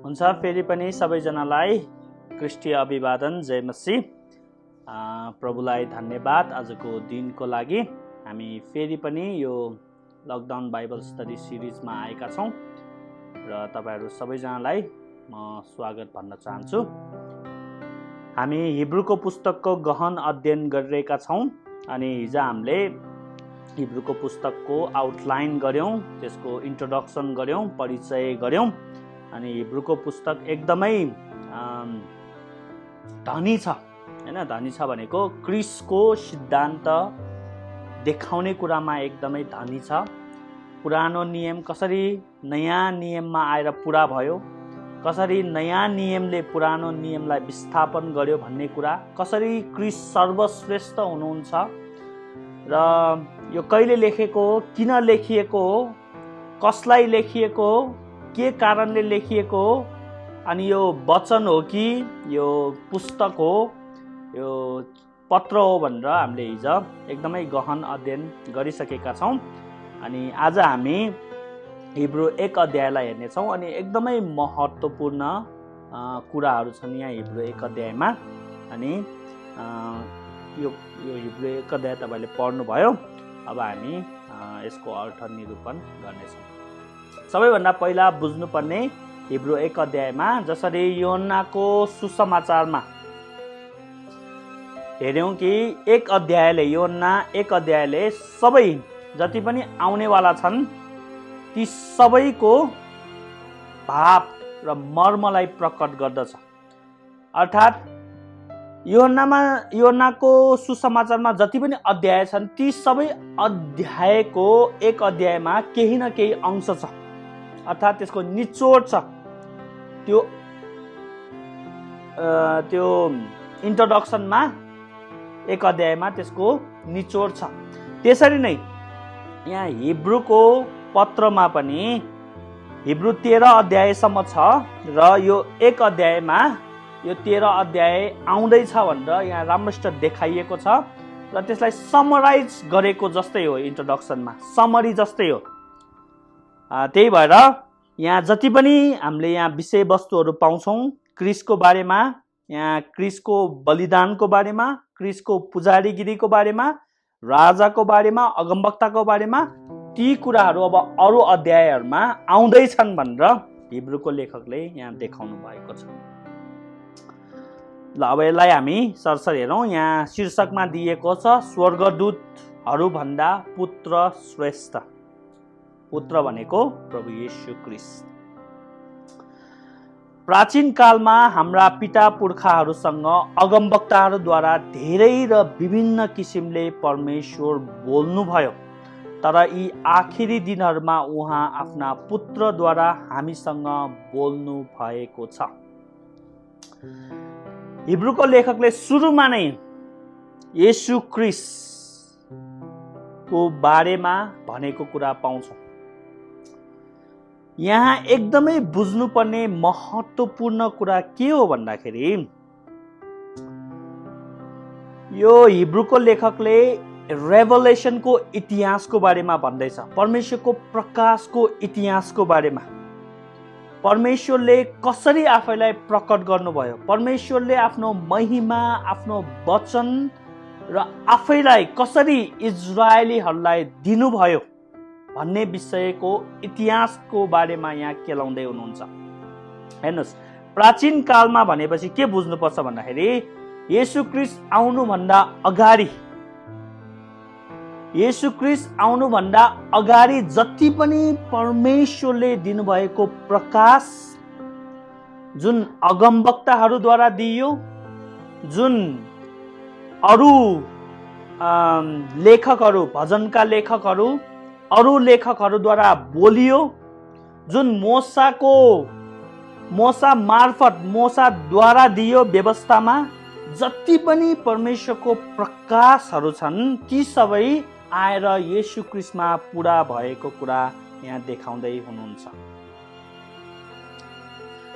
हुन्छ। फेरि पनि सबैजनालाई क्रिस्टीय अभिवादन, जय मसीह। प्रभुलाई धन्यवाद आजको दिनको लागि। हामी फेरि पनि यो लकडाउन बाइबल स्टडी सिरिजमा आएका छौँ र तपाईहरू सबैजनालाई म स्वागत भन्न चाहन्छु। हामी हिब्रूको पुस्तकको गहन अध्ययन गरिरहेका छौँ अनि हिजो हामीले हिब्रूको पुस्तकको आउटलाइन गऱ्यौँ, त्यसको इन्ट्रोडक्सन गऱ्यौँ, परिचय गऱ्यौँ। अनि हिब्रूको पुस्तक एकदमै धनी छ हैन। धनी छ भनेको क्रिसको सिद्धान्त देखाउने कुरामा एकदमै धनी छ। पुरानो नियम कसरी नयाँ नियममा आएर पुरा भयो, कसरी नयाँ नियमले पुरानो नियमलाई विस्थापन गर्यो भन्ने कुरा, कसरी क्रिस सर्वश्रेष्ठ हुनुहुन्छ र यो कहिले लेखेको हो, किन लेखिएको हो, कसलाई लेखिएको हो, के कारणले लेखिएको हो, अनि यो वचन हो कि यो पुस्तक हो, यो पत्र हो भनेर हामीले हिजो एकदमै गहन अध्ययन गरिसकेका छौँ। अनि आज हामी हिब्रू 1 अध्यायलाई हेर्नेछौँ अनि एकदमै महत्त्वपूर्ण कुराहरू छन् यहाँ हिब्रू 1 अध्यायमा। अनि यो हिब्रू 1 अध्याय तपाईँले पढ्नुभयो। अब हामी यसको अर्थ निरूपण गर्नेछौँ। सबैभन्दा पहिला बुझ्नुपर्ने हिब्रू 1 अध्यायमा जसरी यूहन्नाको सुसमाचारमा हेर्यौँ कि यूहन्ना 1 अध्यायले सबै जति पनि आउनेवाला छन् ती सबैको भाव र मर्मलाई प्रकट गर्दछ। अर्थात् यूहन्नाको सुसमाचारमा जति पनि अध्याय छन् ती सबै अध्यायको 1 अध्यायमा केही न केही अंश छ, अर्थात् त्यसको निचोड छ। त्यो इन्ट्रोडक्सनमा 1 अध्यायमा त्यसको निचोड छ। त्यसरी नै यहाँ हिब्रूको पत्रमा पनि हिब्रू 13 अध्यायसम्म छ र यो 1 अध्यायमा यो 13 अध्याय आउँदैछ भनेर यहाँ राम्रोसित देखाइएको छ र त्यसलाई समराइज गरेको जस्तै हो, इन्ट्रोडक्सनमा समरी जस्तै हो। त्यही भएर यहाँ जति पनि हामीले यहाँ विषयवस्तुहरू पाउँछौँ क्रिसको बारेमा, यहाँ क्रिसको बलिदानको बारेमा, क्रिसको पुजारीगिरीको बारेमा, राजाको बारेमा, अगमवक्ताको बारेमा, ती कुराहरू अब अरू अध्यायहरूमा आउँदैछन् भनेर हिब्रूको लेखकले यहाँ देखाउनु भएको छ। ल अब यसलाई हामी सरसर हेरौँ। यहाँ शीर्षकमा दिएको छ स्वर्गदूतहरू भन्दा पुत्र श्रेष्ठ। पुत्र भनेको प्रभु येशू ख्रीष्ट। प्राचीन कालमा हाम्रा पिता पुर्खाहरूसँग अगमवक्ताहरूद्वारा धेरै र विभिन्न किसिमले परमेश्वर बोल्नुभयो, तर यी आखिरी दिनहरूमा उहाँ आफ्ना पुत्रद्वारा हामीसँग बोल्नु भएको छ। हिब्रूको लेखकले सुरुमा नै येशू ख्रीष्टको बारेमा भनेको कुरा पाउँछौँ। यहाँ एकदमै बुझ्नुपर्ने महत्त्वपूर्ण कुरा के हो भन्दाखेरि यो हिब्रूको लेखकले रेभलेसनको इतिहासको बारेमा भन्दैछ, परमेश्वरको प्रकाशको इतिहासको बारेमा। परमेश्वरले कसरी आफैलाई प्रकट गर्नुभयो, परमेश्वरले आफ्नो महिमा, आफ्नो वचन र आफैलाई कसरी इजरायलीहरूलाई दिनुभयो भन्ने विषयको इतिहासको बारेमा यहाँ केलाउँदै हुनुहुन्छ। हेर्नुहोस्, प्राचीन कालमा भनेपछि के बुझ्नुपर्छ भन्दाखेरि येशू ख्रीष्ट आउनुभन्दा अगाडि जति पनि परमेश्वरले दिनुभएको प्रकाश जुन अगमवक्ताहरूद्वारा दिइयो, जुन अरू लेखकहरू, भजनका लेखकहरू, अरू लेखकहरूद्वारा बोलियो, जुन मोसाद्वारा दियो व्यवस्थामा, जति पनि परमेश्वरको प्रकाशहरू छन् ती सबै आएर येशू ख्रीष्टमा पुरा भएको कुरा यहाँ देखाउँदै हुनुहुन्छ।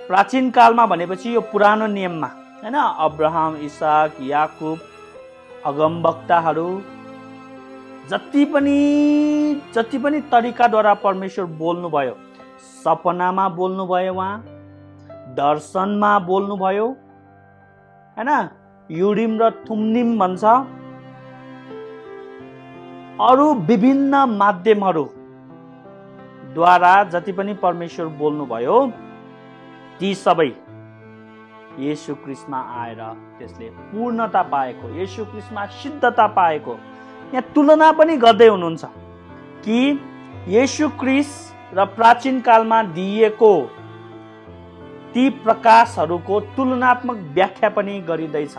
प्राचीन कालमा भनेपछि यो पुरानो नियममा हैन, अब्राहम, इसाक, याकुब, अगमवक्ताहरू जति पनि तरिकाद्वारा परमेश्वर बोल्नुभयो, सपनामा बोल्नुभयो, उहाँ दर्शनमा बोल्नुभयो, हैन? युरिम र थुम्निम भन्छ। अरू विभिन्न माध्यमहरूद्वारा जति पनि परमेश्वर बोल्नुभयो ती सबै येशू ख्रीष्टमा आएर त्यसले पूर्णता पाएको, येशू ख्रीष्टमा सिद्धता पाएको। यहाँ तुलना पनि गर्दै हुनुहुन्छ कि येशू ख्रीष्ट र प्राचीन कालमा दिइएको ती प्रकाशहरूको तुलनात्मक व्याख्या पनि गरिँदैछ।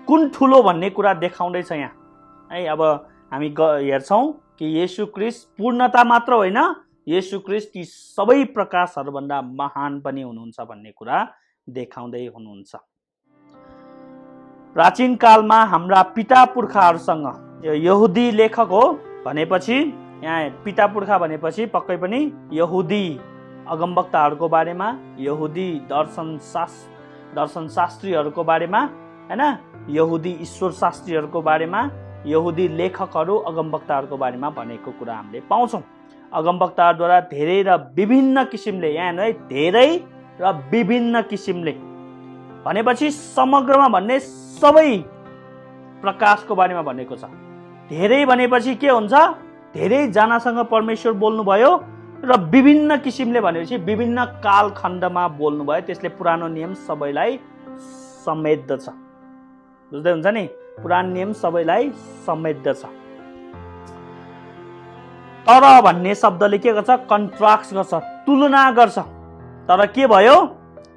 कुन ठुलो भन्ने कुरा देखाउँदैछ यहाँ है। अब हामी हेर्छौँ कि येशू ख्रीष्ट पूर्णता मात्र होइन, येशू ख्रीष्ट ती सबै प्रकाशहरूभन्दा महान पनि हुनुहुन्छ भन्ने कुरा देखाउँदै हुनुहुन्छ। प्राचीन कालमा हाम्रा पिता पुर्खाहरूसँग, यो यहुदी लेखक हो भनेपछि, यहाँ पिता पुर्खा भनेपछि पक्कै पनि यहुदी अगमवक्ताहरूको बारेमा, यहुदी दर्शन शास्त्रीहरूको बारेमा, हैन? यहुदी ईश्वर शास्त्रीहरूको बारेमा, यहुदी लेखकहरू अगमवक्ताहरूको बारेमा भनेको कुरा हामीले पाउँछौँ। अगमवक्ताद्वारा धेरै र विभिन्न किसिमले, यहाँ है धेरै र विभिन्न किसिमले भनेपछि समग्रमा भन्ने सबै प्रकाशको बारेमा भनेको छ। धेरै भनेपछि के हुन्छ? धेरैजनासँग परमेश्वर बोल्नुभयो र विभिन्न किसिमले भनेपछि विभिन्न कालखण्डमा बोल्नुभयो। त्यसले पुरानो नियम सबैलाई समेट्दछ। बुझ्दै हुन्छ नि? पुरानो नियम सबैलाई समेट्दछ। तर भन्ने शब्दले के गर्छ? कन्ट्रास्ट गर्छ, तुलना गर्छ। तर के भयो?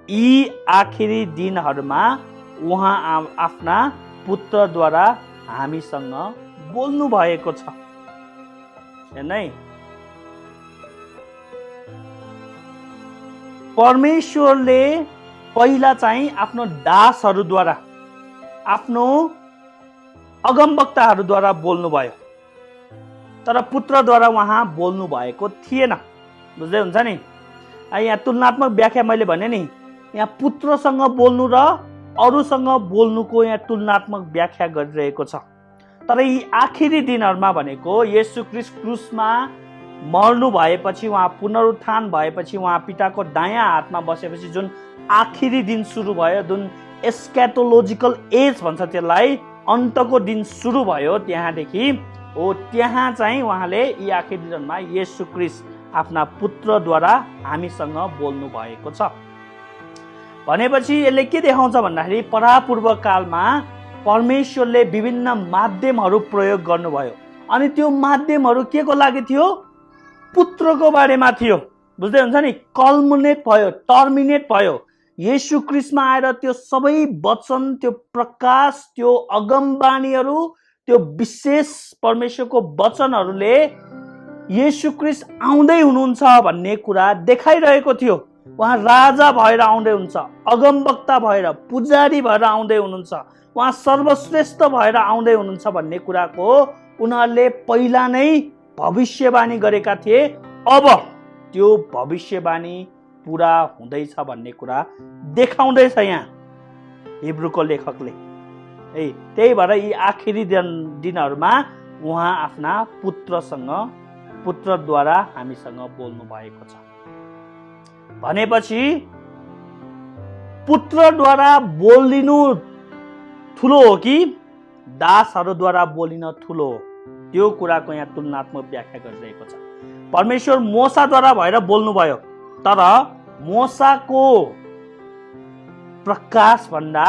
यी आखिरी दिनहरूमा उहाँ आफ्ना पुत्रद्वारा हामीसँग बोल्नु भएको छ। हेर्नै, परमेश्वरले पहिला चाहिँ आफ्नो दासहरूद्वारा, आफ्नो अगमवक्ताहरूद्वारा बोल्नुभयो, तर पुत्रद्वारा उहाँ बोल्नु भएको थिएन। बुझ्दै हुन्छ नि? यहाँ तुलनात्मक व्याख्या मैले भने नि, यहाँ पुत्रसँग बोल्नु र अरूसँग बोल्नुको यहाँ तुलनात्मक व्याख्या गरिरहेको छ। तर यी आखिरी दिनहरूमा भनेको येशू ख्रीष्ट क्रुसमा मर्नु भएपछि, उहाँ पुनरुत्थान भएपछि, उहाँ पिताको दायाँ हातमा बसेपछि जुन आखिरी दिन सुरु भयो, जुन एस्क्याटोलोजिकल एज भन्छ त्यसलाई, अन्तको दिन सुरु भयो, त्यहाँदेखि हो त्यहाँ चाहिँ उहाँले यी आखिरी दिनमा येशू ख्रीष्ट आफ्ना पुत्रद्वारा हामीसँग बोल्नु भएको छ। भनेपछि यसले के देखाउँछ भन्दाखेरि परापूर्व कालमा परमेश्वरले विभिन्न माध्यमहरू प्रयोग गर्नुभयो, अनि त्यो माध्यमहरू के को लागि थियो? पुत्रको बारेमा थियो। बुझ्दै हुन्छ नि? कल्मुनेट भयो, टर्मिनेट भयो। येशू ख्रीष्टमा आएर त्यो सबै वचन, त्यो प्रकाश, त्यो अगमबाणीहरू, त्यो विशेष परमेश्वरको वचनहरूले येशू ख्रीष्ट आउँदै हुनुहुन्छ भन्ने कुरा देखाइरहेको थियो। उहाँ राजा भएर आउँदै हुनुहुन्छ, अगमवक्ता भएर, पुजारी भएर आउँदै हुनुहुन्छ, उहाँ सर्वश्रेष्ठ भएर आउँदै हुनुहुन्छ भन्ने कुराको उनीहरूले पहिला नै भविष्यवाणी गरेका थिए। अब त्यो भविष्यवाणी पुरा हुँदैछ भन्ने कुरा देखाउँदैछ यहाँ हिब्रूको लेखकले। त्यही भएर यी आखिरी दिनहरूमा उहाँ आफ्ना पुत्रद्वारा हामीसँग बोल्नु भएको छ। भनेपछि पुत्रद्वारा बोलिनु ठुलो हो कि दासहरूद्वारा बोलिन ठुलो हो? त्यो कुराको यहाँ तुलनात्मक व्याख्या गरिरहेको छ। परमेश्वर मोसाद्वारा भएर बोल्नुभयो, तर मोसाको प्रकाश भन्दा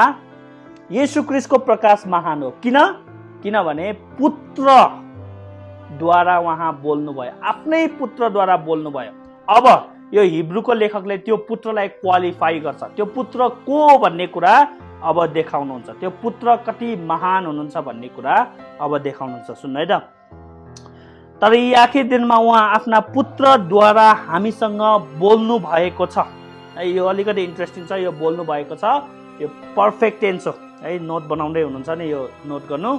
येशू ख्रीष्टको प्रकाश महान हो। किनभने पुत्रद्वारा उहाँ बोल्नुभयो, आफ्नै पुत्रद्वारा बोल्नुभयो। अब यो हिब्रूको लेखकले त्यो पुत्रलाई क्वालिफाई गर्छ। त्यो पुत्र को भन्ने कुरा अब देखाउनुहुन्छ, त्यो पुत्र कति महान हुनुहुन्छ भन्ने कुरा अब देखाउनुहुन्छ। सुन्नु है त। तर यी आखिर दिनमा उहाँ आफ्ना पुत्रद्वारा हामीसँग बोल्नु भएको छ। यो अलिकति इन्ट्रेस्टिङ छ। यो बोल्नु भएको छ, यो पर्फेक्ट टेन्स हो है। नोट बनाउँदै हुनुहुन्छ नि, यो नोट गर्नु,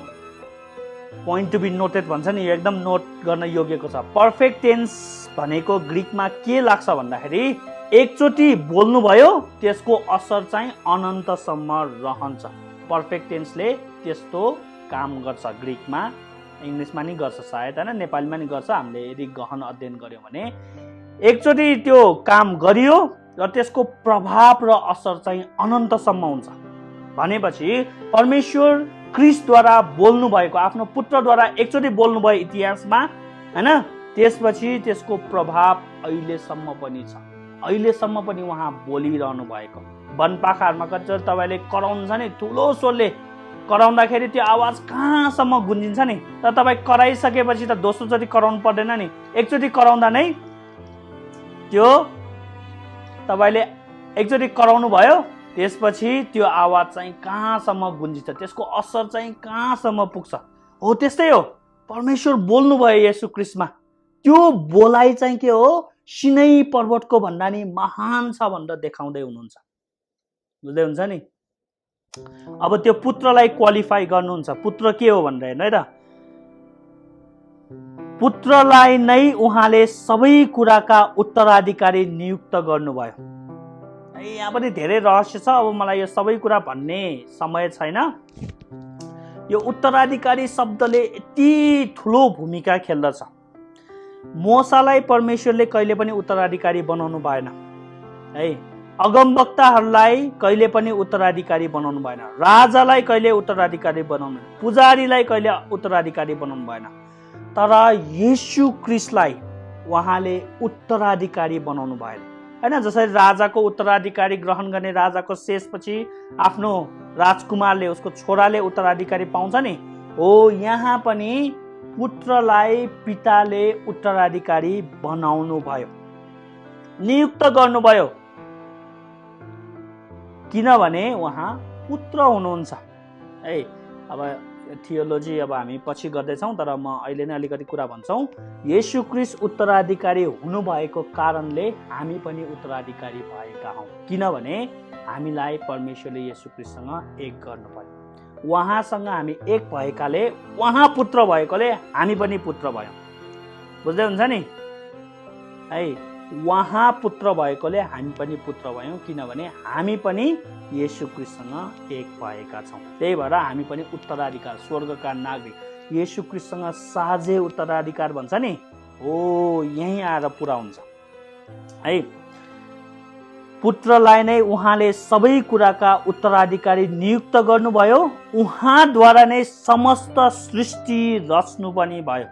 पोइन्ट टु बी नोटेड भन्छ नि, यो एकदम नोट गर्न योग्यको छ। पर्फेक्ट टेन्स भनेको ग्रीकमा के लाग्छ भन्दाखेरि एकचोटि बोल्नुभयो त्यसको असर चाहिँ अनन्तसम्म रहन्छ। पर्फेक्ट टेन्सले त्यस्तो काम गर्छ। ग्रीकमा, इङ्ग्लिसमा नि गर्छ सायद, होइन, नेपालीमा नि गर्छ। हामीले यदि गहन अध्ययन गर्यौँ भने एकचोटि त्यो काम गरियो र त्यसको प्रभाव र असर चाहिँ अनन्तसम्म हुन्छ। भनेपछि परमेश्वर क्रिस्टद्वारा बोल्नु भएको, आफ्नो पुत्रद्वारा एकचोटि बोल्नुभयो इतिहासमा, हैन, त्यसपछि त्यसको प्रभाव अहिलेसम्म पनि छ। अहिलेसम्म पनि उहाँ बोलिरहनु भएको। वनपाखाहरूमा कतिचोटि तपाईँले कराउनुहुन्छ नि, ठुलो स्वरले कराउँदाखेरि त्यो आवाज कहाँसम्म गुन्जिन्छ नि, तर तपाईँ कराइसकेपछि त दोस्रोचोटि कराउनु पर्दैन नि, एकचोटि कराउँदा नै त्यो तपाईँले एकचोटि कराउनु भयो, त्यसपछि त्यो आवाज चाहिँ कहाँसम्म गुन्जिन्छ, त्यसको असर चाहिँ कहाँसम्म पुग्छ। हो त्यस्तै हो, परमेश्वर बोल्नुभयो येशू क्रिस्टमा, त्यो बोलाइ चाहिँ के हो, सिनै पर्वतको भन्दा नि महान छ भनेर देखाउँदै हुनुहुन्छ। बुझ्दै हुन्छ नि। अब त्यो पुत्रलाई क्वालिफाई गर्नुहुन्छ, पुत्र के हो भनेर हेर्नु है त। पुत्रलाई नै उहाँले सबै कुराका उत्तराधिकारी नियुक्त गर्नुभयो। यहाँ पनि धेरै रहस्य छ, अब मलाई यो सबै कुरा भन्ने समय छैन। यो उत्तराधिकारी शब्दले यति ठुलो भूमिका खेल्दछ। मोसालाई परमेश्वरले कहिले पनि उत्तराधिकारी बनाउनु भएन है, अगमवक्ताहरूलाई कहिले पनि उत्तराधिकारी बनाउनु भएन, राजालाई कहिले उत्तराधिकारी बनाउनु भएन, पुजारीलाई कहिले उत्तराधिकारी बनाउनु भएन, तर येशू क्रिस्टलाई उहाँले उत्तराधिकारी बनाउनु भएन हैन। जसरी राजाको उत्तराधिकारी ग्रहण गर्ने राजाको शेषपछि आफ्नो राजकुमारले, उसको छोराले उत्तराधिकारी पाउँछ नि, हो यहाँ पनि पुत्रलाई पिताले उत्तराधिकारी बनाउनु भयो, नियुक्त गर्नुभयो, किनभने उहाँ पुत्र हुनुहुन्छ है। अब थियोलोजी अब हामी पछि गर्दैछौँ, तर म अहिले नै अलिकति कुरा भन्छौँ। येशू क्रिस्ट उत्तराधिकारी हुनुभएको कारणले हामी पनि उत्तराधिकारी भएका हौँ, किनभने हामीलाई परमेश्वरले येशू क्रिस्टसँग एक गर्नुभयो। उहाँसँग हामी एक भएकाले, उहाँ पुत्र भएकोले हामी पनि पुत्र भयौँ। बुझ्दै हुन्छ नि है, उहाँ पुत्र भएकोले हामी पनि पुत्र भयौँ, किनभने हामी पनि येशू क्रिस्टसँग एक भएका छौँ। त्यही भएर हामी पनि उत्तराधिकार, स्वर्गका नागरिक, येशू क्रिस्टसँग साझे उत्तराधिकार भन्छ नि, हो यहीँ आएर पुरा हुन्छ है। पुत्रलाई नै उहाँले सबै कुराका उत्तराधिकारी नियुक्त गर्नुभयो, उहाँद्वारा नै समस्त सृष्टि रच्नु पनि भयो।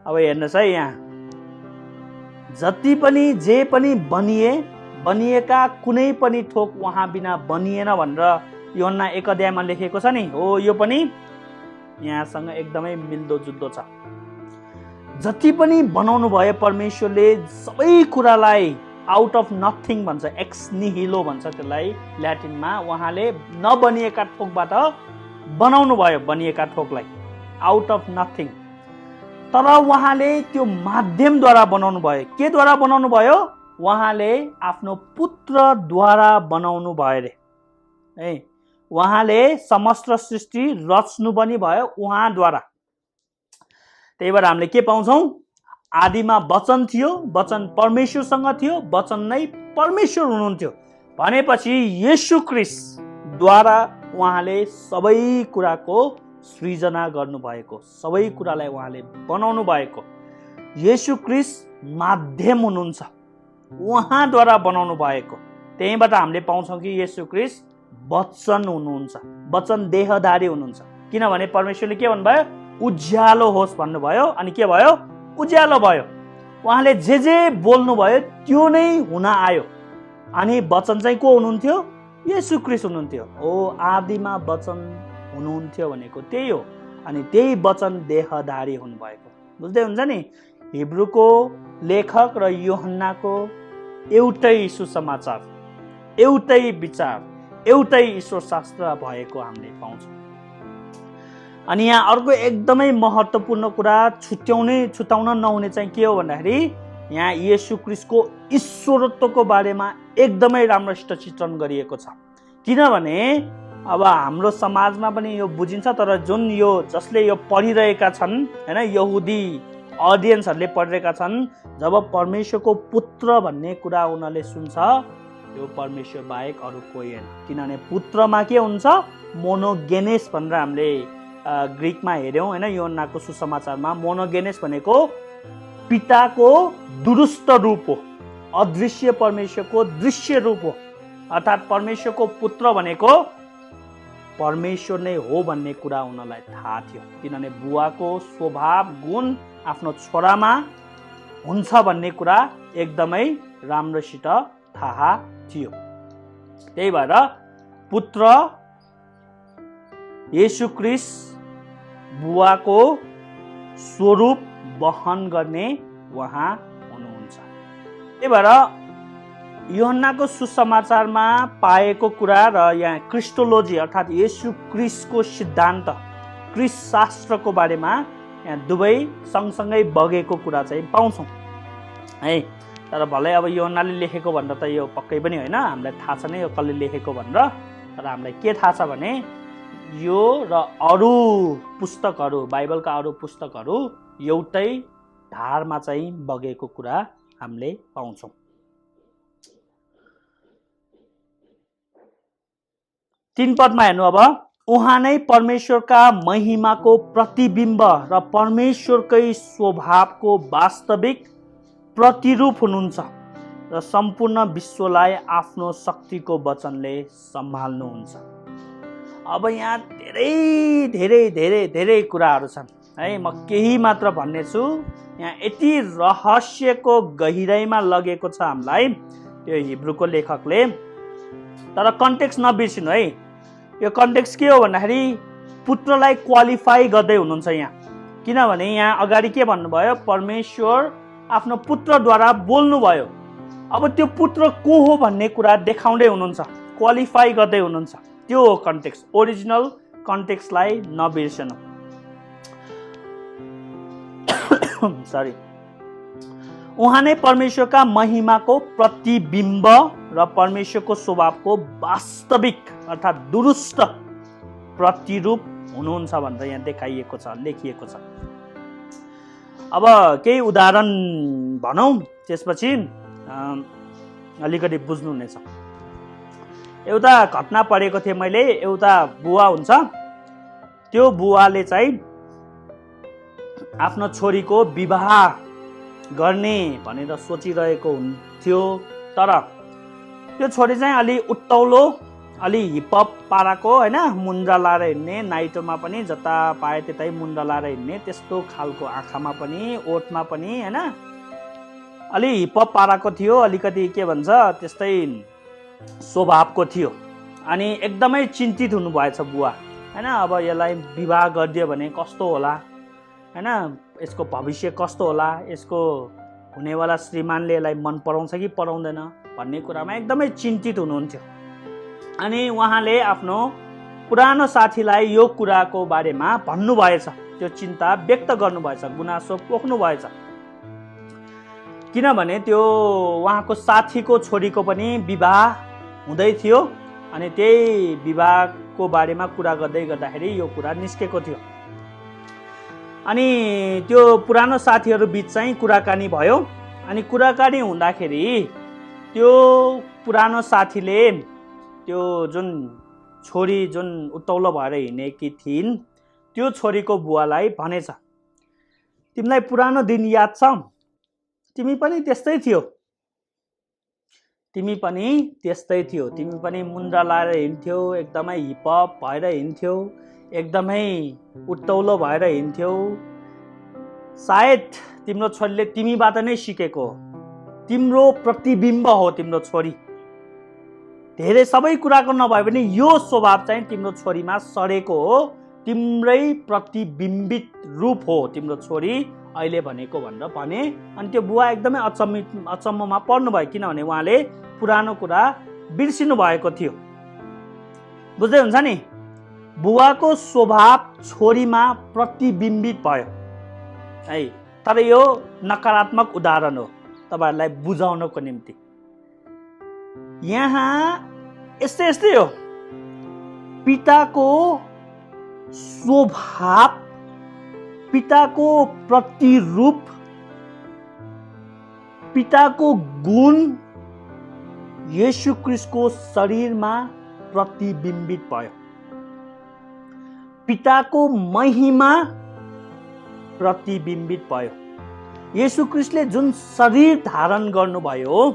अब हेर्नुहोस् है, यहाँ जति पनि जे पनि बनिएका कुनै पनि थोक उहाँ बिना बनिएन भनेर यूहन्ना 1 अध्यायमा लेखेको छ नि, हो यो पनि यहाँसँग एकदमै मिल्दोजुल्दो छ। जति पनि बनाउनु भयो परमेश्वरले, सबै कुरालाई आउट अफ नथिङ भन्छ, एक्स निहिलो भन्छ त्यसलाई ल्याटिनमा, उहाँले नबनिएका थोकबाट बनाउनु भयो बनिएका थोकलाई, आउट अफ नथिङ। तर उहाँले त्यो माध्यमद्वारा बनाउनु भयो। के द्वारा बनाउनु भयो? उहाँले आफ्नो पुत्रद्वारा बनाउनु भयो रे है। उहाँले समस्त सृष्टि रच्नु पनि भयो उहाँद्वारा। त्यही भएर हामीले के पाउँछौँ? आदिमा वचन थियो, वचन परमेश्वरसँग थियो, वचन नै परमेश्वर हुनुहुन्थ्यो भनेपछि येशू क्रिस्टद्वारा उहाँले सबै कुराको सृजना गर्नुभएको, सबै कुरालाई उहाँले बनाउनु भएको। येशू क्रिस्ट माध्यम हुनुहुन्छ, उहाँद्वारा बनाउनु भएको। त्यहीबाट हामीले पाउँछौँ कि येशू क्रिस्ट वचन हुनुहुन्छ, वचन देहधारी हुनुहुन्छ। किनभने परमेश्वरले के भन्नुभयो? उज्यालो होस् भन्नुभयो, अनि के भयो? उज्यालो भयो। उहाँले जे बोल्नुभयो त्यो नै हुन आयो। अनि वचन चाहिँ को हुनुहुन्थ्यो? येशू क्रिस्ट हुनुहुन्थ्यो। हो, आदिमा वचन हुनुहुन्थ्यो भनेको त्यही हो। अनि त्यही वचन देहधारी हुनुभएको। बुझ्दै हुन्छ नि? हिब्रूको लेखक र यूहन्नाको एउटै सुसमाचार, एउटै विचार, एउटै ईश्वर शास्त्र भएको हामीले पाउँछौँ। अनि यहाँ अर्को एकदमै महत्त्वपूर्ण कुरा छुटाउन नहुने चाहिँ के हो भन्दाखेरि यहाँ येशू क्रिस्टको ईश्वरत्वको बारेमा एकदमै राम्रोसित चित्रण गरिएको छ। किनभने अब हाम्रो समाजमा पनि यो बुझिन्छ, तर जुन यो जसले यो पढिरहेका छन् हैन, यहुदी अडियन्सहरूले पढिरहेका छन्, जब परमेश्वरको पुत्र भन्ने कुरा उनीहरूले सुन्छ, यो परमेश्वर बाहेक अरू कोही होइन। किनभने पुत्रमा के हुन्छ? मोनोगेनेस भनेर हामीले ग्रिकमा हेऱ्यौँ हैन, यूहन्नाको सुसमाचारमा। मोनोगेनेस भनेको पिताको दुरुस्त रूप हो। अदृश्य परमेश्वरको दृश्य रूप हो। अर्थात् परमेश्वरको पुत्र भनेको परमेश्वर नै हो भन्ने कुरा उनलाई थाहा थियो, किनभने बुवाको स्वभाव गुण आफ्नो छोरामा हुन्छ भन्ने कुरा एकदमै राम्रोसित थाहा थियो। त्यही भएर पुत्र येशू ख्रीष्ट बुवाको स्वरूप वहन गर्ने उहाँ हुनुहुन्छ। त्यही भएर यूहन्नाको सुसमाचारमा पाएको कुरा र यहाँ क्रिस्टोलोजी अर्थात् येशू ख्रीष्टको सिद्धान्त, ख्रीष्ट शास्त्रको बारेमा यहाँ दुवै सँगसँगै बगेको कुरा चाहिँ पाउँछौँ है। तर भलै अब यूहन्नाले लेखेको भनेर त यो पक्कै पनि होइन, हामीलाई थाहा छ नै यो कसले लेखेको भनेर। तर हामीलाई के थाहा छ भने यो र अरू पुस्तकहरू, बाइबलका अरू पुस्तकहरू एउटै धारमा चाहिँ बगेको कुरा हामीले पाउँछौँ। 3 पदमा हेर्नु अब, उहाँ नै परमेश्वरका महिमाको प्रतिबिम्ब र परमेश्वरकै स्वभावको वास्तविक प्रतिरूप हुनुहुन्छ र सम्पूर्ण विश्वलाई आफ्नो शक्तिको वचनले सम्हाल्नुहुन्छ। अब यहाँ धेरै धेरै धेरै धेरै कुराहरू छन् है, म केही मात्र भन्ने छु। यहाँ यति रहस्यको गहिराइमा लगेको छ हामीलाई त्यो हिब्रूको लेखकले। तर कन्टेक्स्ट नबिर्सिनु है, यो कन्टेक्स्ट के हो भन्दाखेरि पुत्रलाई क्वालिफाई गर्दै हुनुहुन्छ यहाँ। किनभने यहाँ अगाडि के भन्नुभयो, परमेश्वर आफ्नो पुत्रद्वारा बोल्नुभयो। अब त्यो पुत्र को हो भन्ने कुरा देखाउँदै हुनुहुन्छ, क्वालिफाई गर्दै हुनुहुन्छ। त्यो हो कन्टेक्स्ट। ओरिजिनल कन्टेक्स्टलाई नबिर्सनु। सरी, उहाँ नै परमेश्वरका महिमाको प्रतिबिम्ब र परमेश्वरको स्वभावको वास्तविक अर्थात् दुरुस्त प्रतिरूप हुनुहुन्छ भनेर यहाँ देखाइएको छ, लेखिएको छ। अब केही उदाहरण भनौँ, त्यसपछि अलिकति बुझ्नुहुनेछ। एउटा घटना पढेको थिएँ मैले। एउटा बुवा हुन्छ, त्यो बुवाले चाहिँ आफ्नो छोरीको विवाह गर्ने भनेर सोचिरहेको हुन्थ्यो। तर त्यो छोरी चाहिँ अलि उत्तौलो, अलि हिपहप पाराको होइन, मुन्द्रा लाएर हिँड्ने, नाइटोमा पनि जता पाए त्यतै मुन्द्रा लाएर हिँड्ने, त्यस्तो खालको, आँखामा पनि ओठमा पनि होइन, अलि हिपहप पाराको थियो। अलिकति के भन्छ त्यस्तै स्वभावको थियो। अनि एकदमै चिन्तित हुनुभएछ बुवा होइन। अब यसलाई विवाह गरिदियो भने कस्तो होला होइन, यसको भविष्य कस्तो होला, यसको हुनेवाला श्रीमानले यसलाई मन पराउँछ कि पराउँदैन भन्ने कुरामा एकदमै चिन्तित हुनुहुन्थ्यो। अनि उहाँले आफ्नो पुरानो साथीलाई यो कुराको बारेमा भन्नुभएछ, त्यो चिन्ता व्यक्त गर्नुभएछ, गुनासो पोख्नु भएछ। किनभने त्यो उहाँको साथीको छोरीको पनि विवाह हुँदै थियो। अनि त्यही विवाहको बारेमा कुरा गर्दै गर्दाखेरि यो कुरा निस्केको थियो। अनि त्यो पुरानो साथीहरू बिच चाहिँ कुराकानी भयो। अनि कुराकानी हुँदाखेरि त्यो पुरानो साथीले त्यो जुन छोरी जुन उत्तौलो भएर हिँडेकी थिइन्, त्यो छोरीको बुवालाई भनेछ, तिमीलाई पुरानो दिन याद छ? तिमी पनि त्यस्तै थियौ, तिमी पनि त्यस्तै थियौ, तिमी पनि मुन्द्रा लाएर हिँड्थ्यौ, एकदमै हिपहप भएर हिँड्थ्यौ, एकदमै उत्तौलो भएर हिँड्थ्यौ। सायद तिम्रो छोरीले तिमीबाट नै सिकेको हो, तिम्रो प्रतिबिम्ब हो तिम्रो छोरी। धेरै सबै कुराको नभए पनि यो स्वभाव चाहिँ तिम्रो छोरीमा सरेको हो, तिम्रै प्रतिबिम्बित रूप हो तिम्रो छोरी अहिले भनेको भनेर भने। अनि त्यो बुवा एकदमै अचम्ममा पर्नु भयो, किनभने उहाँले पुरानो कुरा बिर्सिनु भएको थियो। बुझ्दै हुन्छ नि, बुवाको स्वभाव छोरीमा प्रतिबिम्बित भयो है। तर यो नकारात्मक उदाहरण हो तपाईहरुलाई बुझाउनको निम्ति। यहाँ यस्तै हो, पिताको स्वभाव, पिताको प्रतिरूप, पिताको गुण येशू ख्रीष्टको शरीरमा प्रतिबिम्बित भयो। पिताको महिमा प्रतिबिम्बित भयो। येशू ख्रीष्टले जुन शरीर धारण गर्नुभयो,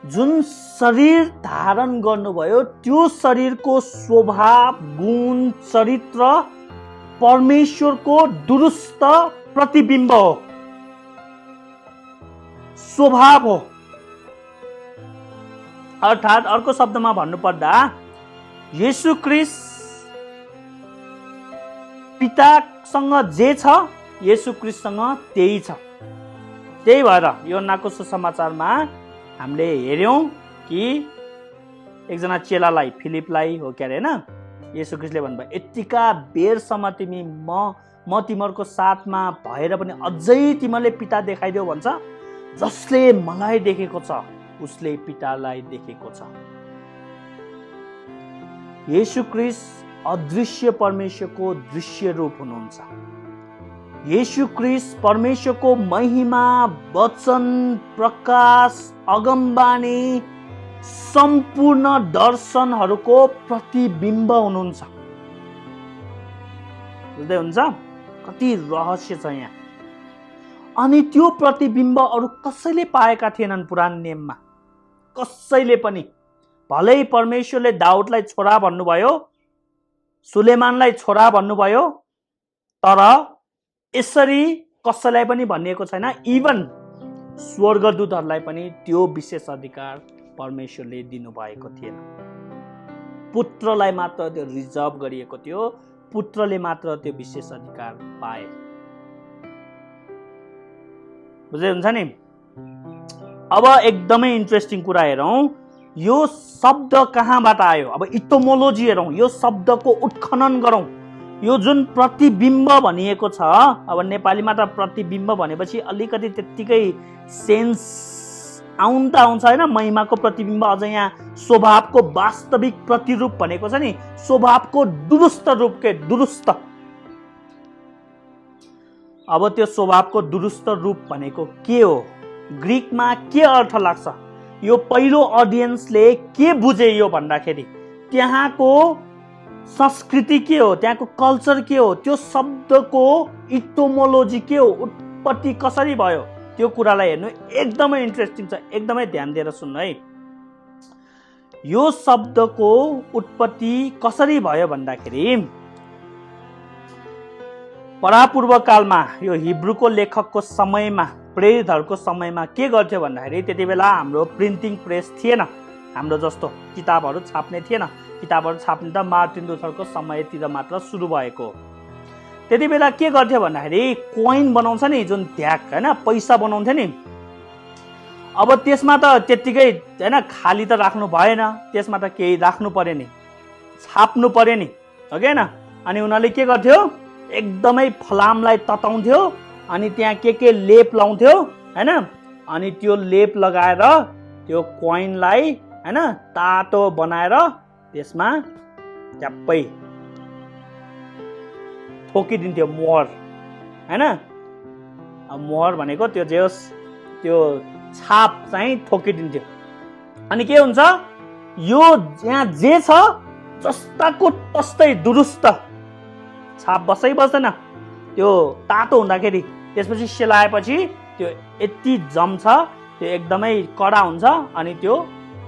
जुन शरीर धारण गर्नुभयो, त्यो शरीरको स्वभाव, गुण, चरित्र परमेश्वरको दुरुस्त प्रतिबिम्ब हो, स्वभाव हो। अर्थात् अर्को शब्दमा भन्नुपर्दा येशू ख्रीष्ट पितासँग जे छ, येशू ख्रीष्टसँग त्यही छ। त्यही भएर यूहन्नाको सुसमाचारमा हामीले हेर्यौं कि एकजना चेलालाई, फिलिपलाई हो के अरे हैन, येशू ख्रीष्टले भन्नुभयो यतिका बेरसम्म तिमी म तिमीहरूको साथमा भएर पनि अझै तिमीले पिता देखाइदेऊ भन्छ। जसले मलाई देखेको छ उसले पितालाई देखेको छ। येशू ख्रीष्ट अदृश्य परमेश्वरको दृश्य रूप हुनुहुन्छ। येशू ख्रीष्ट परमेश्वरको महिमा, वचन, प्रकाश, अगमबानी, सम्पूर्ण दर्शनहरूको प्रतिबिम्ब हुनुहुन्छ। बुझ्दै हुन्छ कति रहस्य छ यहाँ। अनि त्यो प्रतिबिम्ब अरू कसैले पाएका थिएनन् पुरानो नियममा, कसैले पनि। भलै परमेश्वरले दाउदलाई छोरा भन्नुभयो, सुलेमानलाई छोरा भन्नुभयो, तर यसरी कसैलाई पनि भनिएको छैन। इभन स्वर्गदूतहरूलाई पनि त्यो विशेष अधिकार परमेश्वरले दिनुभएको थिएन। पुत्रलाई मात्र त्यो रिजर्भ गरिएको थियो, पुत्रले मात्र त्यो विशेष अधिकार पाए। बुझ्दै हुन्छ नि। अब एकदमै इन्ट्रेस्टिङ कुरा हेरौँ, यो शब्द कहाँबाट आयो। अब इटोमोलोजी हेरौँ, यो शब्दको उत्खनन गरौँ। यो जुन प्रतिबिम्ब भनिएको छ, अब नेपालीमा त प्रतिबिम्ब भनेपछि अलिकति त्यत्तिकै सेन्स आउँछ हैन, महिमाको प्रतिबिम्ब। अझ यहाँ स्वभावको वास्तविक प्रतिरूप भनेको छ नि, स्वभावको दुरुस्त रूप के दुरुस्त। अब त्यो स्वभावको दुरुस्त रूप भनेको के हो, ग्रीकमा के अर्थ लाग्छ, यो पहिलो अडियन्सले के बुझे यो भन्दाखेरि त्यहाँको संस्कृति के हो, त्यहाँको कल्चर के हो, त्यो शब्दको इटोमोलोजी के हो, उत्पत्ति कसरी भयो, त्यो कुरालाई हेर्नु एकदमै इन्ट्रेस्टिङ छ। एकदमै ध्यान दिएर सुन्नु है। यो शब्दको उत्पत्ति कसरी भयो भन्दाखेरि परापूर्व कालमा यो हिब्रूको लेखकको समयमा, प्रेरितहरूको समयमा के गर्थ्यो भन्दाखेरि त्यति बेला हाम्रो प्रिन्टिङ प्रेस थिएन, हाम्रो जस्तो किताबहरू छाप्ने थिएन। किताबहरू छाप्ने त मार्टिन लुथरको समयतिर मात्र सुरु भएको। त्यति बेला के गर्थ्यो भन्दाखेरि कोइन बनाउँछ नि, जुन ध्याक हैन, पैसा बनाउँथ्यो नि। अब त्यसमा त त्यत्तिकै हैन खाली त राख्नु भएन, त्यसमा त केही राख्नु पर्यो नि, छाप्नु पर्यो नि, हो कि हैन। अनि उनीहरूले के गर्थ्यो, एकदमै फलामलाई तताउँथ्यो, अनि त्यहाँ के लेप लाउँथ्यो हैन। अनि त्यो लेप लगाएर त्यो कोइनलाई हैन तातो बनाएर त्यसमा ट्याप्पै ठोकिदिन्थ्यो, मोहर हैन। अब मोहर भनेको त्यो जे होस्, त्यो छाप चाहिँ ठोकिदिन्थ्यो। अनि के हुन्छ, यो यहाँ जे छ जस्ताको तस्तै दुरुस्त छाप बस्दैन। त्यो तातो हुँदाखेरि त्यसपछि सेलाएपछि त्यो यति जम्छ, त्यो एकदमै कडा हुन्छ, अनि त्यो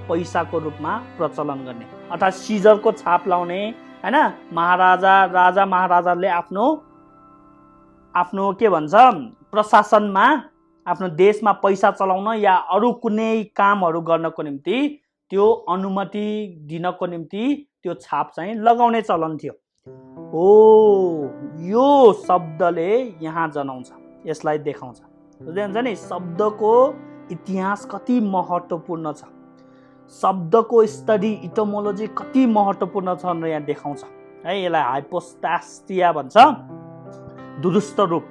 पैसाको रूपमा प्रचलन गर्ने। अर्थात् सिजरको छाप लाउने हैन। राजा महाराजाले आफ्नो के भन्छ प्रशासनमा, आफ्नो देशमा पैसा चलाउन या अरू कुनै कामहरू गर्नको निम्ति त्यो अनुमति दिनको निम्ति त्यो छाप चाहिँ लगाउने चलन थियो। यो शब्दले यहाँ जनाउँछ, यसलाई देखाउँछ। बुझ्दै हुन्छ नि, शब्दको इतिहास कति महत्त्वपूर्ण छ, शब्दको स्टडी इटोमोलोजी कति महत्त्वपूर्ण छ भनेर यहाँ देखाउँछ है। यसलाई हाइपोस्टासिया भन्छ, दुरुस्त रूप।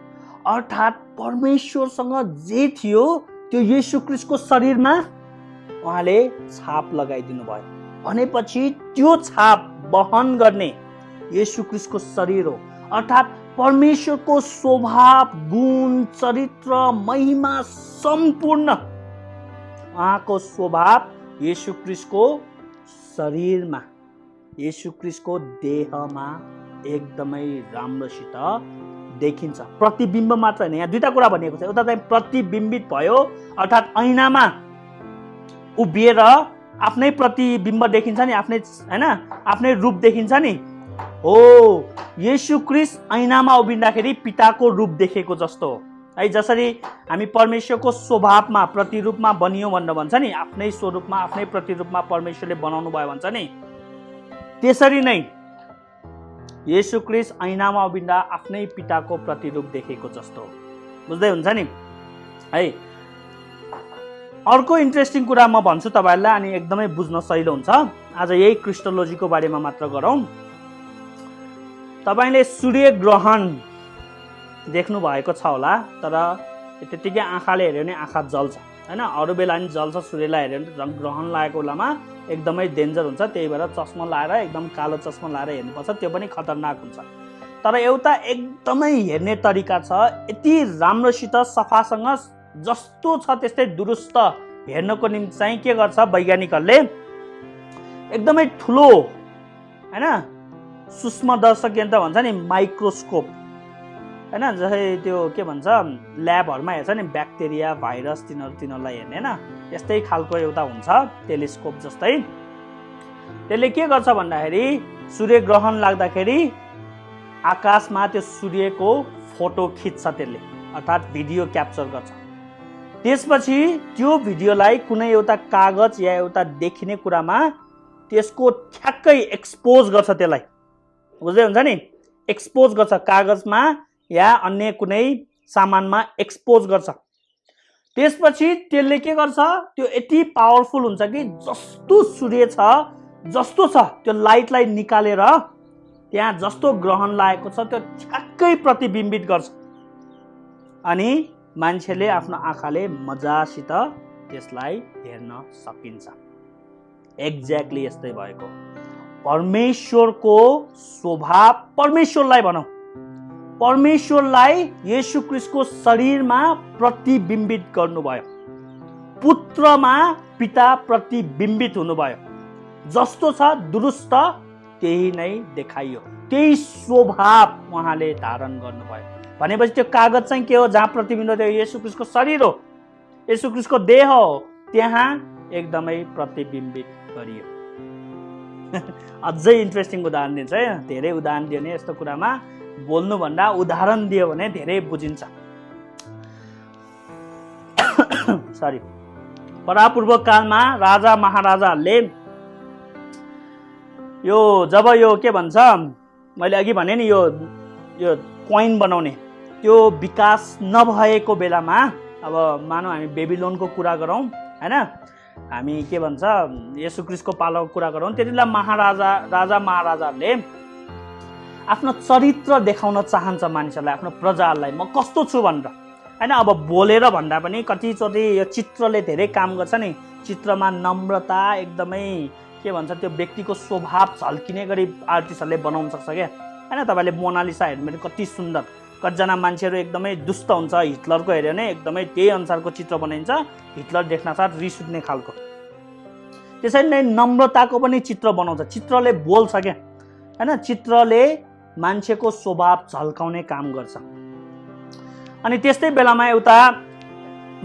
अर्थात् परमेश्वरसँग जे थियो त्यो येशू ख्रीष्टको शरीरमा उहाँले छाप लगाइदिनु भयो भनेपछि त्यो छाप वहन गर्ने येशू ख्रीष्टको शरीर हो। अर्थात् परमेश्वरको स्वभाव, गुण, चरित्र, महिमा सम्पूर्ण उहाँको स्वभाव येशू ख्रीष्टको शरीरमा, येशू ख्रीष्टको देहमा एकदमै राम्रोसित देखिन्छ। प्रतिबिम्ब मात्र होइन, यहाँ दुईटा कुरा भनिएको छ। एउटा चाहिँ प्रतिबिम्बित भयो अर्थात् ऐनामा उभिएर आफ्नै प्रतिबिम्ब देखिन्छ नि, आफ्नै हैन आफ्नै रूप देखिन्छ नि। हो, येशू ख्रीष्ट ऐनामा उभिँदाखेरि पिताको रूप देखेको जस्तो हो है। जसरी हामी परमेश्वरको स्वभावमा प्रतिरूपमा बनियो भनेर भन्छ नि, आफ्नै स्वरूपमा आफ्नै प्रतिरूपमा परमेश्वरले बनाउनु भयो भन्छ नि, त्यसरी नै येशू ख्रीष्ट ऐनामा उभिँदा आफ्नै पिताको प्रतिरूप देखेको जस्तो हो। बुझ्दै हुन्छ नि है। अर्को इन्ट्रेस्टिङ कुरा म भन्छु तपाईहरुलाई, अनि एकदमै बुझ्न सजिलो हुन्छ। आज यही क्रिस्टोलोजीको बारेमा मात्र गरौँ। तपाईले सूर्य ग्रहण देख्नु भएको छ होला, तर त्यतिकै आँखाले हेर्यो भने आँखा जल्छ हैन। अरू बेला नि जल्छ, सूर्यलाई हेर्यो भने ग्रहण लागेको बेलामा एकदमै डेन्जर हुन्छ। त्यही भएर चस्मा लाएर, एकदम कालो चस्मा लाएर हेर्नुपर्छ, त्यो पनि खतरनाक हुन्छ। तर एउटा एकदमै हेर्ने तरिका छ, यति राम्रोसित सफासँग जस्तो छ त्यस्तै दुरुस्त हेर्नको निम्ति चाहिँ के गर्छ वैज्ञानिकहरूले, एकदमै ठुलो हैन सूक्ष्मदर्शक यन्त्र भन्छ नि, माइक्रोस्कोप हैन, जस्तै त्यो के भन्छ ल्याबहरुमा हेर्छ नि ब्याक्टेरिया भाइरस तिनीहरूलाई हेर्ने हैन, यस्तै खालको एउटा हुन्छ टेलिस्कोप जस्तै। त्यसले के गर्छ भन्दाखेरि सूर्य ग्रहण लाग्दाखेरि आकाशमा त्यो सूर्यको फोटो खिच्छ त्यसले, अर्थात् भिडियो क्याप्चर गर्छ। त्यसपछि त्यो भिडियोलाई कुनै एउटा कागज या एउटा देखिने कुरामा त्यसको ठ्याक्कै एक्सपोज गर्छ, त्यसलाई बुझ्दै हुन्छ नि, एक्सपोज गर्छ कागजमा या अन्य कुनै सामानमा एक्सपोज गर्छ। त्यसपछि त्यसले के गर्छ, त्यो यति पावरफुल हुन्छ कि जस्तो सूर्य छ जस्तो छ त्यो लाइटलाई निकालेर त्यहाँ जस्तो ग्रहण लागेको छ त्यो ठ्याक्कै प्रतिबिम्बित गर्छ। अनि मान्छेले आफ्नो आँखाले मजासित त्यसलाई हेर्न सकिन्छ। एक्ज्याक्टली यस्तै भएको परमेश्वरको स्वभाव, परमेश्वरलाई भनौँ, परमेश्वरलाई येशू ख्रीष्टको शरीरमा प्रतिबिम्बित गर्नुभयो, पुत्रमा पिता प्रतिबिम्बित हुनुभयो। जस्तो छ दुरुस्त त्यही नै देखाइयो, त्यही स्वभाव उहाँले धारण गर्नुभयो। भनेपछि त्यो कागज चाहिँ के हो, जहाँ प्रतिबिम्ब त्यो येशू ख्रीष्टको शरीर हो, येशू ख्रीष्टको देह हो, त्यहाँ एकदमै प्रतिबिम्बित गरियो। अझै इन्ट्रेस्टिङ उदाहरण दिन्छ है, धेरै उदाहरण दियो भने यस्तो कुरामा बोल्नुभन्दा उदाहरण दियो भने धेरै बुझिन्छ। सरी, परापूर्व कालमा राजा महाराजाहरूले यो जब यो के भन्छ मैले अघि भने नि यो कोइन बनाउने त्यो विकास नभएको बेलामा, अब मानौ हामी बेबिलोनको कुरा गरौँ हैन, हामी के भन्छ येशू ख्रीष्टको पालोको कुरा गरौँ, त्यतिबेला राजा महाराजाहरूले आफ्नो चरित्र देखाउन चाहन्छ मानिसहरूलाई, आफ्नो प्रजाहरूलाई, म कस्तो छु भनेर हैन। अब बोलेर भन्दा पनि कतिचोटि यो चित्रले धेरै काम गर्छ नि, चित्रमा नम्रता एकदमै के भन्छ त्यो व्यक्तिको स्वभाव झल्किने गरी आर्टिस्टहरूले बनाउन सक्छ क्या हैन। तपाईँले मोनालिसा हेर्नु भने कति सुन्दर, कतिजना मान्छेहरू एकदमै दुष्ट हुन्छ, हिटलरको हेऱ्यो भने एकदमै त्यही अनुसारको चित्र बनाइन्छ, हिटलर देख्नसाथ रिस उठ्ने खालको। त्यसरी नै नम्रताको पनि चित्र बनाउँछ, चित्रले बोल्छ क्या हैन, चित्रले मान्छेको स्वभाव झल्काउने काम गर्छ। अनि त्यस्तै बेलामा एउटा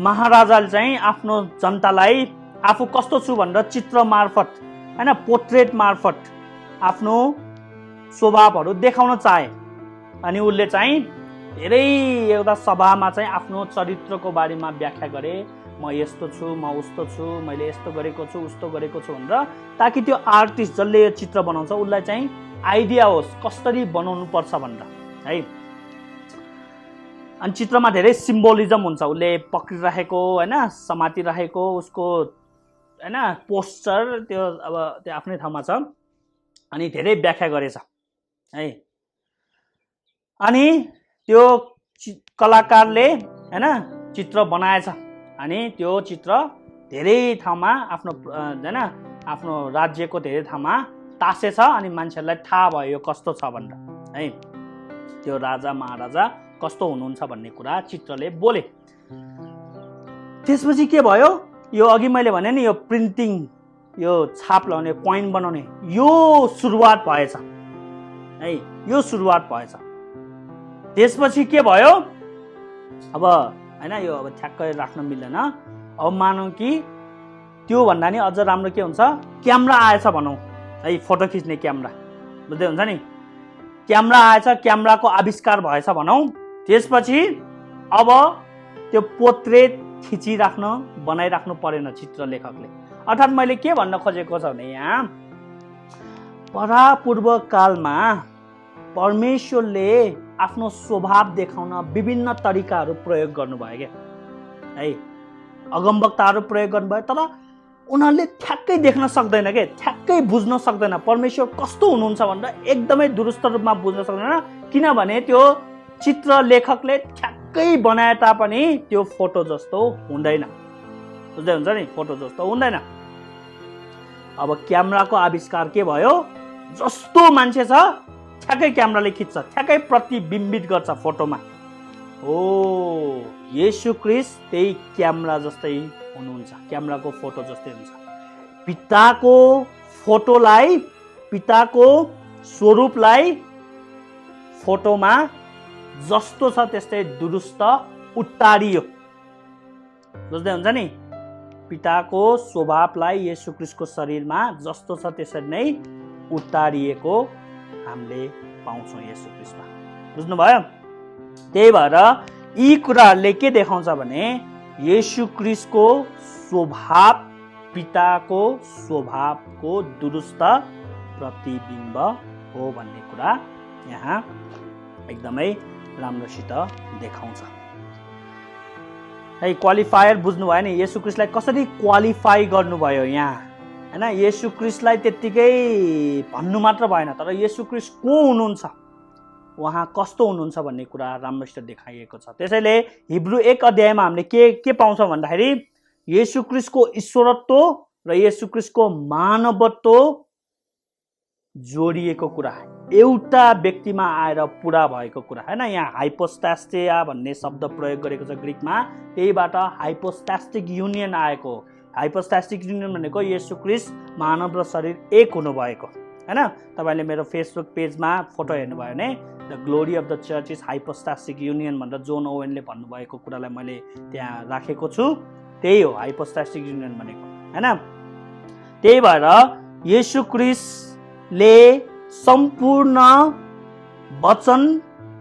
महाराजाले चाहिँ आफ्नो जनतालाई आफू कस्तो छु भनेर चित्र मार्फत हैन, पोर्ट्रेट मार्फत आफ्नो स्वभावहरू देखाउन चाहे। अनि उसले चाहिँ धेरै एउटा सभामा चाहिँ आफ्नो चरित्रको बारेमा व्याख्या गरे, म यस्तो छु, म उस्तो छु, मैले यस्तो गरेको छु, उस्तो गरेको छु भनेर, ताकि त्यो आर्टिस्ट जसले यो चित्र बनाउँछ उसलाई चाहिँ आइडिया होस् कसरी बनाउनु पर्छ भनेर है। अनि चित्रमा धेरै सिम्बोलिजम हुन्छ, उसले पक्रिरहेको हैन, समातिरहेको उसको हैन पोस्चर, त्यो अब त्यो आफ्नै ठाउँमा छ। अनि धेरै व्याख्या गरेछ है। अनि त्यो कलाकारले हैन चित्र बनाएछ, अनि त्यो चित्र धेरै ठाउँमा आफ्नो हैन आफ्नो राज्यको धेरै ठाउँमा तासेछ, अनि मान्छेहरूलाई थाहा भयो यो कस्तो छ भनेर है, त्यो राजा महाराजा कस्तो हुनुहुन्छ भन्ने कुरा चित्रले बोले। त्यसपछि के भयो, यो अघि मैले भने नि यो प्रिन्टिङ, यो छाप लगाउने, कोइन बनाउने, यो सुरुवात भएछ है, यो सुरुवात भएछ। त्यसपछि के भयो, अब हैन यो अब ठ्याक्कै राख्न मिल्दैन। अब मानौँ कि त्यो भन्दा नि अझ राम्रो के हुन्छ, क्यामेरा आएछ भनौँ है, फोटो खिच्ने क्यामेरा, बुझ्दै हुन्छ नि, क्यामेरा आएछ, क्यामेराको आविष्कार भएछ भनौँ। त्यसपछि अब त्यो पोर्ट्रेट खिचिराख्न बनाइराख्नु परेन चित्र लेखकले। अर्थात् मैले के भन्न खोजेको छ भने यहाँ परापूर्व कालमा परमेश्वरले आफ्नो स्वभाव देखाउन विभिन्न तरिकाहरू प्रयोग गर्नुभयो क्या है, अगमवक्ताहरू प्रयोग गर्नुभयो। तर उनीहरूले ठ्याक्कै देख्न सक्दैन के, ठ्याक्कै बुझ्न सक्दैन परमेश्वर कस्तो हुनुहुन्छ भनेर एकदमै दुरुस्त रूपमा बुझ्न सक्दैन, किनभने त्यो चित्र लेखकले ठ्याक्कै बनाए तापनि त्यो फोटो जस्तो हुँदैन, बुझ्दै हुन्छ नि, फोटो जस्तो हुँदैन। अब क्यामेराको आविष्कार के भयो, जस्तो मान्छे छ ठ्याक्कै क्यामेराले खिच्छ, ठ्याक्कै प्रतिबिम्बित गर्छ फोटोमा। हो, येशू ख्रीष्ट त्यही क्यामेरा जस्तै हुनुहुन्छ, क्यामेराको फोटो जस्तै हुन्छ। पिताको फोटोलाई, पिताको स्वरूपलाई फोटोमा जस्तो छ त्यस्तै दुरुस्त उतारियो, बुझ्दै हुन्छ नि, पिताको स्वभावलाई येशू ख्रीष्टको शरीरमा जस्तो छ त्यसरी नै उतारिएको हामीले पाउँछौँ येशू ख्रीष्टमा, बुझ्नुभयो। त्यही भएर यी कुराहरूले के देखाउँछ भने येशू ख्रीष्टको स्वभाव पिताको स्वभावको दुरुस्त प्रतिबिम्ब हो भन्ने कुरा यहाँ एकदमै राम्रोसित देखाउँछ है। क्वालिफायर बुझ्नुभयो नि, येशू ख्रीष्टलाई कसरी क्वालिफाई गर्नुभयो यहाँ हैन। येशू ख्रीष्टलाई त्यत्तिकै भन्नु मात्र भएन, तर येशू ख्रीष्ट को हुनुहुन्छ, उहाँ कस्तो हुनुहुन्छ भन्ने कुरा राम्रोसित देखाइएको छ। त्यसैले हिब्रू 1 अध्यायमा हामीले के पाउँछौँ भन्दाखेरि येशू ख्रीष्टको ईश्वरत्व र येशू ख्रीष्टको मानवत्व जोडिएको कुरा, एउटा व्यक्तिमा आएर पुरा भएको कुरा हैन। यहाँ हाइपोस्टास्टिया भन्ने शब्द प्रयोग गरेको छ ग्रीकमा, त्यहीबाट हाइपोस्टास्टिक युनियन आएको। हाइपोस्टास्टिक युनियन भनेको येशू ख्रीष्ट मानव र शरीर एक हुनुभएको हैन। तपाईले मेरो फेसबुक पेजमा फोटो हेर्नुभयो भने the glory of the church is hypostatic union भनेर जोन ओवेनले भन्नुभएको कुरालाई मैले त्यहाँ राखेको छु। त्यही हो हाइपोस्टास्टिक युनियन भनेको हैन। त्यही भएर येशू ख्रीष्टले सम्पूर्ण वचन,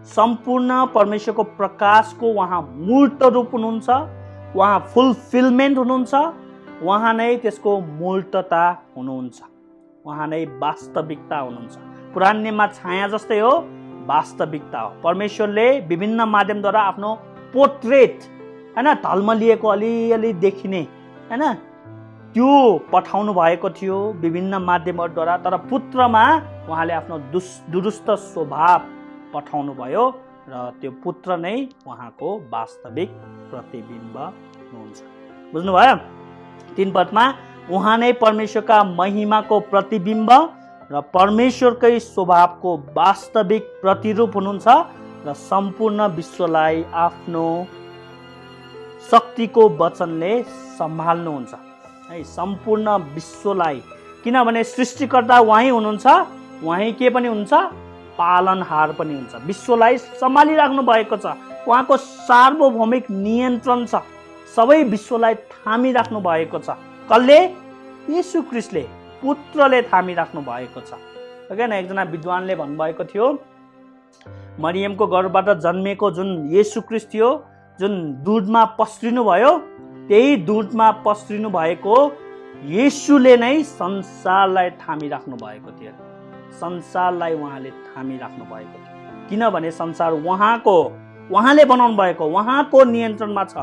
सम्पूर्ण परमेश्वरको प्रकाशको उहाँ मूर्त रूप हुनुहुन्छ, उहाँ फुलफिलमेन्ट हुनुहुन्छ, उहाँ नै त्यसको मूर्तता हुनुहुन्छ, उहाँ नै वास्तविकता हुनुहुन्छ। पुरानो नियममा छाया जस्तै हो, वास्तविकता हो। परमेश्वरले विभिन्न माध्यमद्वारा आफ्नो पोर्ट्रेट हैन ढल्मलिएको अलिअलि देखिने हैन त्यो पठाउनु भएको थियो विभिन्न माध्यमहरूद्वारा, तर पुत्रमा उहाँले आफ्नो दुरुस्त स्वभाव पठाउनु भयो र त्यो पुत्र नै उहाँको वास्तविक प्रतिबिम्ब हुनुहुन्छ। बुझ्नुभयो। 3 पदमा उहाँ नै परमेश्वरका महिमाको प्रतिबिम्ब र परमेश्वरकै स्वभावको वास्तविक प्रतिरूप हुनुहुन्छ र सम्पूर्ण विश्वलाई आफ्नो शक्तिको वचनले सम्हाल्नुहुन्छ है। सम्पूर्ण विश्वलाई, किनभने सृष्टिकर्ता उहाँ हुनुहुन्छ, उहाँ के पनि हुन्छ, पालनहार पनि हुन्छ। विश्वलाई सम्हालिराख्नु भएको छ, उहाँको सार्वभौमिक नियन्त्रण छ, सबै विश्वलाई थामिराख्नु भएको छ। कसले? येशू ख्रीष्टले, पुत्रले थामिराख्नु भएको छ। होइन, एकजना विद्वानले भन्नुभएको थियो मरियमको गर्भबाट जन्मेको जुन येशू ख्रीष्ट थियो, जुन दूधमा पस्रिनु भयो, त्यही दूधमा पस्रिनु भएको येशूले नै संसारलाई थामिराख्नु भएको थियो। संसारलाई उहाँले थामिराख्नु भएको थियो, किनभने संसार उहाँको, उहाँले बनाउनु भएको, उहाँको नियन्त्रणमा छ।